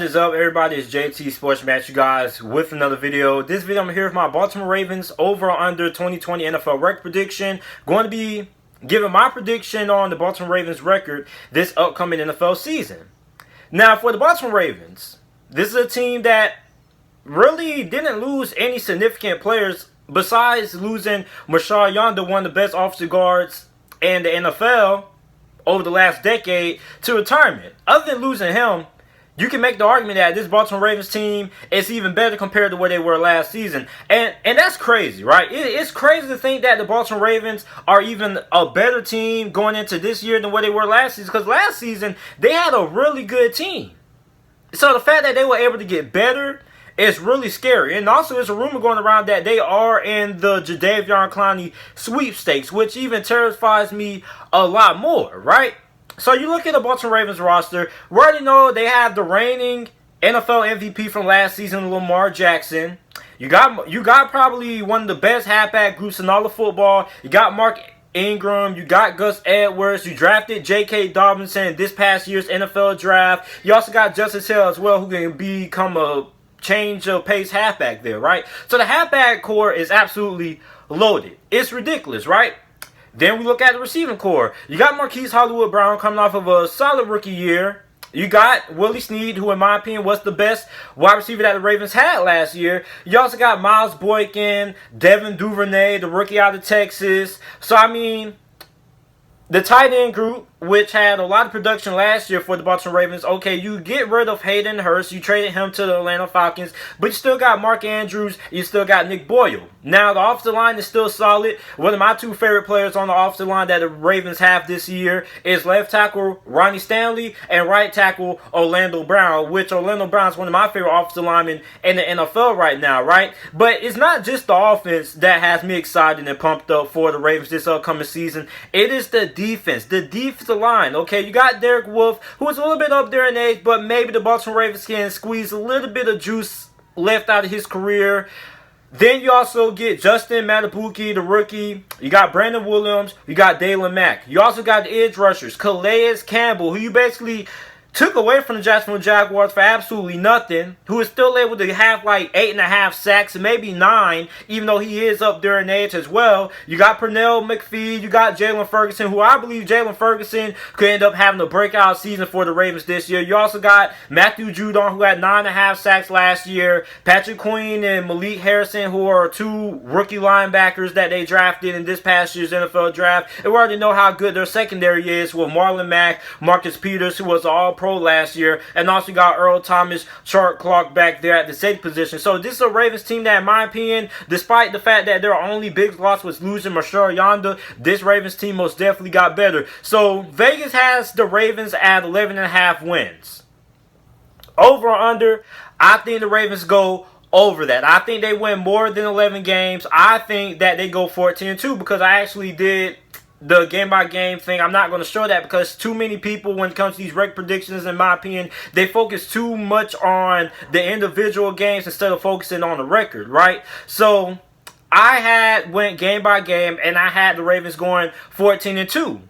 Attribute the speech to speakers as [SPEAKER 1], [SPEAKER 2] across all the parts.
[SPEAKER 1] is up, everybody? It's JT Sports Match, you guys, with another video. This video, I'm here with my Baltimore Ravens over or under 2020 NFL record prediction. Going to be giving my prediction on the Baltimore Ravens record this upcoming NFL season. Now, for the Baltimore Ravens, this is a team that really didn't lose any significant players besides losing Marshall Yonder, one of the best offensive guards in the NFL over the last decade, to retirement. Other than losing him, you can make the argument that this Baltimore Ravens team is even better compared to where they were last season. And that's crazy, right? It's crazy to think that the Baltimore Ravens are even a better team going into this year than what they were last season. Because last season, they had a really good team. So the fact that they were able to get better is really scary. And also, there's a rumor going around that they are in the Jadeveon Clowney sweepstakes, which even terrifies me a lot more, right? So you look at the Baltimore Ravens roster, we already know they have the reigning NFL MVP from last season, Lamar Jackson. You got probably one of the best halfback groups in all of football. You got Mark Ingram, you got Gus Edwards, you drafted J.K. Dobbinson in this past year's NFL draft. You also got Justice Hill as well, who can become a change of pace halfback there, right? So the halfback core is absolutely loaded. It's ridiculous, right? Then we look at the receiving core. You got Marquise Hollywood Brown coming off of a solid rookie year. You got Willie Snead, who in my opinion was the best wide receiver that the Ravens had last year. You also got Miles Boykin, Devin Duvernay, the rookie out of Texas. So, I mean, the tight end group, which had a lot of production last year for the Baltimore Ravens, okay, you get rid of Hayden Hurst, you traded him to the Atlanta Falcons, but you still got Mark Andrews, you still got Nick Boyle. Now, the offensive line is still solid. One of my two favorite players on the offensive line that the Ravens have this year is left tackle Ronnie Stanley and right tackle Orlando Brown, which Orlando Brown is one of my favorite offensive linemen in the NFL right now, right? But it's not just the offense that has me excited and pumped up for the Ravens this upcoming season. It is the defense. The defensive line, okay? You got Derek Wolfe, who is a little bit up there in age, but maybe the Baltimore Ravens can squeeze a little bit of juice left out of his career. Then you also get Justin Matabuki, the rookie. You got Brandon Williams. You got Dalen Mack. You also got the edge rushers, Calais Campbell, who you basically took away from the Jacksonville Jaguars for absolutely nothing, who is still able to have like 8.5 sacks and maybe 9, even though he is up there in age as well. You got Pernell McPhee, you got Jalen Ferguson, who I believe Jalen Ferguson could end up having a breakout season for the Ravens this year. You also got Matthew Judon, who had 9.5 sacks last year, Patrick Queen and Malik Harrison, who are two rookie linebackers that they drafted in this past year's NFL draft. And we already know how good their secondary is with Marlon Mack, Marcus Peters, who was an All-Pro last year, and also got Earl Thomas, Charles Clark back there at the safety position. So this is a Ravens team that, in my opinion, despite the fact that their only big loss was losing Marshall Yonder, this Ravens team most definitely got better. So Vegas has the Ravens at 11.5 wins. Over or under, I think the Ravens go over that. I think they win more than 11 games. I think that they go 14-2 because I actually did the game-by-game thing. I'm not going to show that because too many people, when it comes to these record predictions, in my opinion, they focus too much on the individual games instead of focusing on the record, right? So I went game-by-game, and I had the Ravens going 14-2.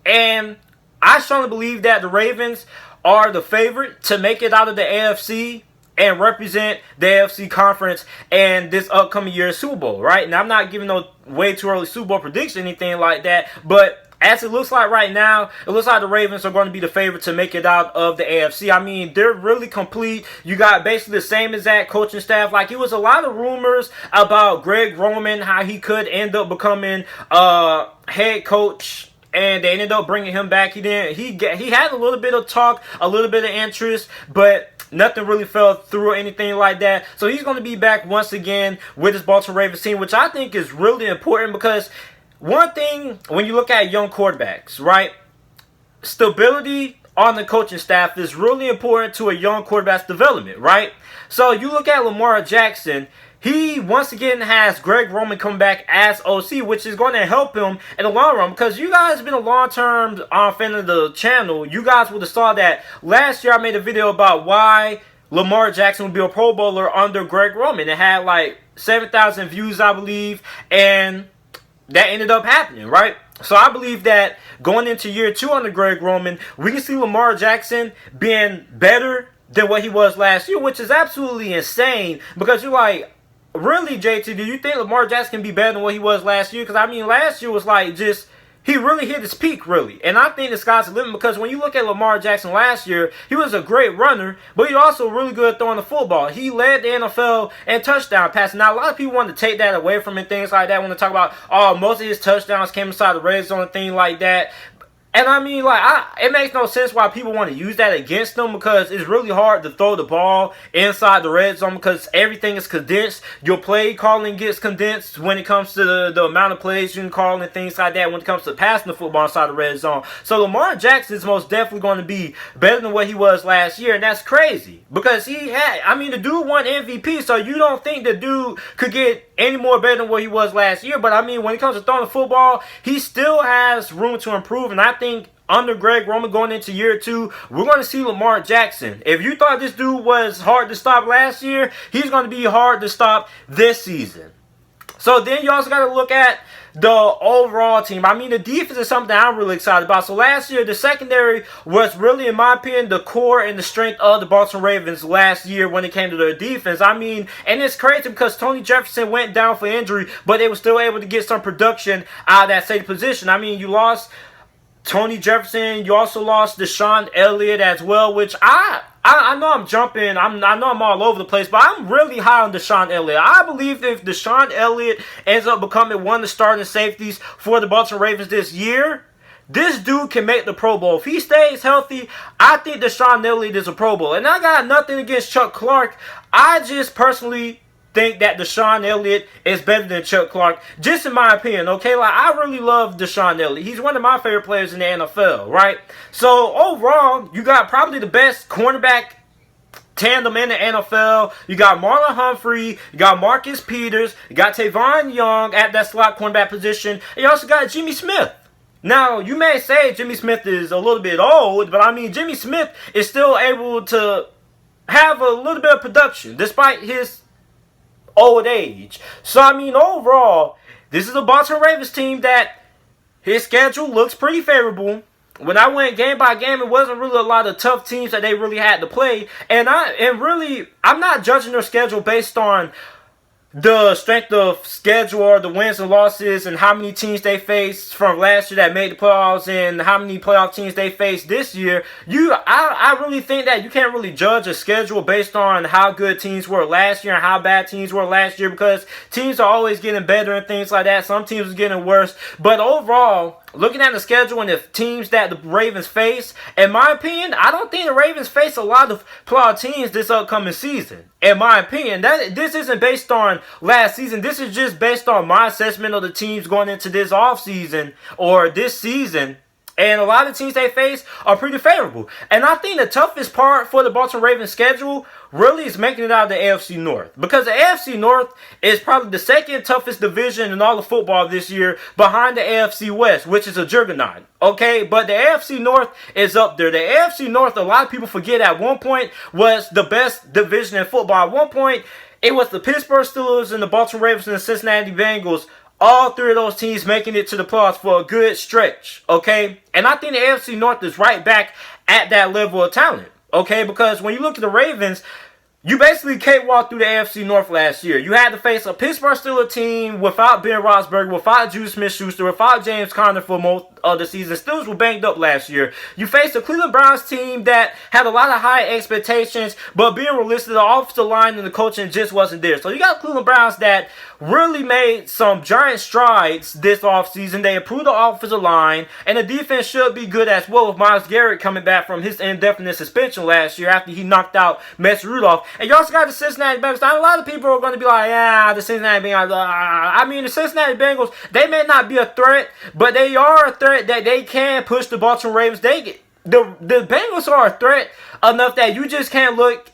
[SPEAKER 1] And I strongly believe that the Ravens are the favorite to make it out of the AFC and represent the AFC conference and this upcoming year's Super Bowl, right? Now, I'm not giving no way too early Super Bowl prediction, anything like that, but as it looks like right now, it looks like the Ravens are going to be the favorite to make it out of the AFC. I mean, they're really complete. You got basically the same exact coaching staff. Like, it was a lot of rumors about Greg Roman, how he could end up becoming head coach, and they ended up bringing him back. He had a little bit of talk, a little bit of interest, but nothing really fell through or anything like that. So he's going to be back once again with his Baltimore Ravens team, which I think is really important because one thing, when you look at young quarterbacks, right, stability on the coaching staff is really important to a young quarterback's development, right? So you look at Lamar Jackson, he once again has Greg Roman come back as OC, which is going to help him in the long run. Because you guys have been a long-term fan of the channel, you guys would have saw that last year I made a video about why Lamar Jackson would be a Pro Bowler under Greg Roman. It had like 7,000 views, I believe, and that ended up happening, right? So I believe that going into year 2 under Greg Roman, we can see Lamar Jackson being better than what he was last year, which is absolutely insane. Because you're like, really, JT, do you think Lamar Jackson can be better than what he was last year? Because, I mean, last year was like just, he really hit his peak, really. And I think the sky's the limit, because when you look at Lamar Jackson last year, he was a great runner, but he also really good at throwing the football. He led the NFL in touchdown passing. Now, a lot of people want to take that away from him and things like that when they talk about, oh, most of his touchdowns came inside the red zone and things like that. And I mean, like, it makes no sense why people want to use that against them, because it's really hard to throw the ball inside the red zone because everything is condensed. Your play calling gets condensed when it comes to the amount of plays you can call and things like that when it comes to passing the football inside the red zone. So Lamar Jackson is most definitely going to be better than what he was last year, and that's crazy because the dude won MVP, so you don't think the dude could get any more better than what he was last year. But I mean, when it comes to throwing the football, he still has room to improve, and I think under Greg Roman going into year 2, we're going to see Lamar Jackson. If you thought this dude was hard to stop last year, he's going to be hard to stop this season. So then you also got to look at the overall team. I mean, the defense is something I'm really excited about. So last year, the secondary was really, in my opinion, the core and the strength of the Baltimore Ravens last year when it came to their defense. I mean, and it's crazy because Tony Jefferson went down for injury, but they were still able to get some production out of that safety position. I mean, you lost Tony Jefferson. You also lost Deshaun Elliott as well, which I know I'm jumping. I know I'm all over the place, but I'm really high on Deshaun Elliott. I believe if Deshaun Elliott ends up becoming one of the starting safeties for the Baltimore Ravens this year, this dude can make the Pro Bowl. If he stays healthy, I think Deshaun Elliott is a Pro Bowl. And I got nothing against Chuck Clark. I just personally think that Deshaun Elliott is better than Chuck Clark, just in my opinion, okay? Like, I really love Deshaun Elliott. He's one of my favorite players in the NFL, right? So, overall, you got probably the best cornerback tandem in the NFL. You got Marlon Humphrey, you got Marcus Peters, you got Tavon Young at that slot cornerback position, and you also got Jimmy Smith. Now, you may say Jimmy Smith is a little bit old, but I mean, Jimmy Smith is still able to have a little bit of production, despite his old age. So, I mean, overall, this is a Baltimore Ravens team that his schedule looks pretty favorable. When I went game by game, it wasn't really a lot of tough teams that they really had to play. And I'm not judging their schedule based on the strength of schedule or the wins and losses and how many teams they faced from last year that made the playoffs and how many playoff teams they faced this year. I really think that you can't really judge a schedule based on how good teams were last year and how bad teams were last year, because teams are always getting better and things like that. Some teams are getting worse. But overall, looking at the schedule and the teams that the Ravens face, in my opinion, I don't think the Ravens face a lot of playoff teams this upcoming season. In my opinion, this isn't based on last season. This is just based on my assessment of the teams going into this offseason or this season. And a lot of teams they face are pretty favorable. And I think the toughest part for the Baltimore Ravens schedule really is making it out of the AFC North. Because the AFC North is probably the second toughest division in all of football this year, behind the AFC West, which is a juggernaut. Okay, but the AFC North is up there. The AFC North, a lot of people forget, at one point was the best division in football. At one point, it was the Pittsburgh Steelers and the Baltimore Ravens and the Cincinnati Bengals. All three of those teams making it to the playoffs for a good stretch, okay? And I think the AFC North is right back at that level of talent, okay? Because when you look at the Ravens, you basically cakewalked through the AFC North last year. You had to face a Pittsburgh Steelers team without Ben Roethlisberger, without Juju Smith-Schuster, without James Conner for most of the season. Steelers were banged up last year. You faced a Cleveland Browns team that had a lot of high expectations, but being realistic, the offensive line and the coaching just wasn't there. So you got Cleveland Browns that really made some giant strides this offseason. They improved the offensive line, and the defense should be good as well, with Myles Garrett coming back from his indefinite suspension last year after he knocked out Mason Rudolph. And you also got the Cincinnati Bengals. Now, a lot of people are going to be like, yeah, the Cincinnati Bengals. I mean, the Cincinnati Bengals, they may not be a threat, but they are a threat that they can push the Baltimore Ravens. The Bengals are a threat enough that you just can't look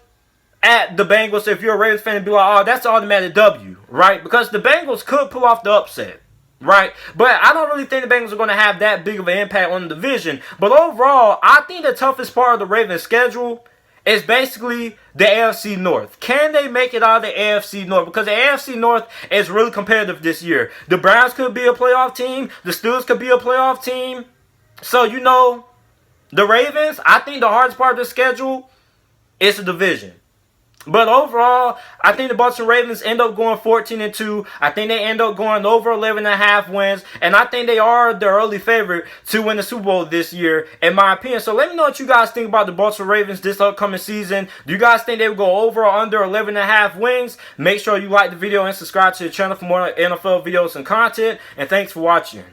[SPEAKER 1] at the Bengals if you're a Ravens fan and be like, oh, that's an automatic W, right? Because the Bengals could pull off the upset, right? But I don't really think the Bengals are going to have that big of an impact on the division. But overall, I think the toughest part of the Ravens schedule is basically the AFC North. Can they make it out of the AFC North? Because the AFC North is really competitive this year. The Browns could be a playoff team. The Steelers could be a playoff team. So, the Ravens, I think the hardest part of the schedule It's a division. But overall, I think the Baltimore Ravens end up going 14-2. I think they end up going over 11.5 wins. And I think they are the early favorite to win the Super Bowl this year, in my opinion. So let me know what you guys think about the Baltimore Ravens this upcoming season. Do you guys think they will go over or under 11.5 wins? Make sure you like the video and subscribe to the channel for more NFL videos and content. And thanks for watching.